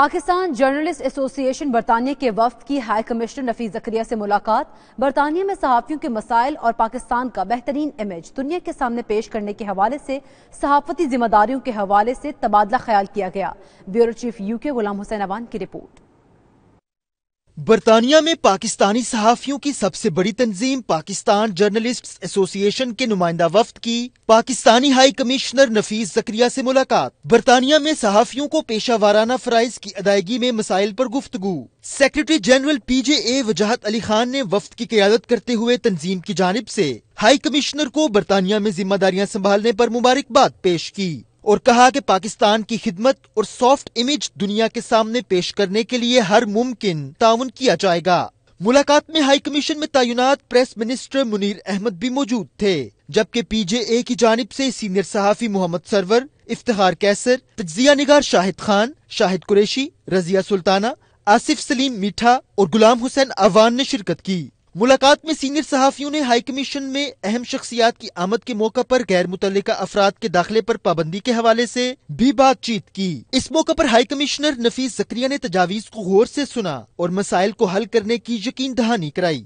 Pakistan journalist ایسوسی ایشن برطانیہ کے وفد کی ہائی کمشنر نفیس زکریا سے ملاقات۔ برطانیہ میں صحافیوں کے مسائل اور پاکستان کا بہترین امیج دنیا کے سامنے پیش کرنے کے حوالے سے صحافتی ذمہ داریوں کے حوالے سے تبادلہ خیال کیا گیا۔ بیورو چیف UK غلام حسین اوان کی رپورٹ۔ برطانیہ میں پاکستانی صحافیوں کی سب سے بڑی تنظیم پاکستان جرنلسٹس ایسوسی ایشن کے نمائندہ وفد کی پاکستانی ہائی کمشنر نفیس زکریا سے ملاقات۔ برطانیہ میں صحافیوں کو پیشہ وارانہ فرائض کی ادائیگی میں مسائل پر گفتگو۔ سیکریٹری جنرل PJA وجاہت علی خان نے وفد کی قیادت کرتے ہوئے تنظیم کی جانب سے ہائی کمشنر کو برطانیہ میں ذمہ داریاں سنبھالنے پر مبارکباد پیش کی اور کہا کہ پاکستان کی خدمت اور سافٹ امیج دنیا کے سامنے پیش کرنے کے لیے ہر ممکن تعاون کیا جائے گا۔ ملاقات میں ہائی کمیشن میں تعینات پریس منسٹر منیر احمد بھی موجود تھے، جبکہ PJA کی جانب سے سینئر صحافی محمد سرور، افتخار کیسر، تجزیہ نگار شاہد خان، شاہد قریشی، رضیہ سلطانہ، آصف سلیم میٹھا اور غلام حسین اوان نے شرکت کی۔ ملاقات میں سینئر صحافیوں نے ہائی کمیشن میں اہم شخصیات کی آمد کے موقع پر غیر متعلقہ افراد کے داخلے پر پابندی کے حوالے سے بھی بات چیت کی۔ اس موقع پر ہائی کمشنر نفیس زکریا نے تجاویز کو غور سے سنا اور مسائل کو حل کرنے کی یقین دہانی کرائی۔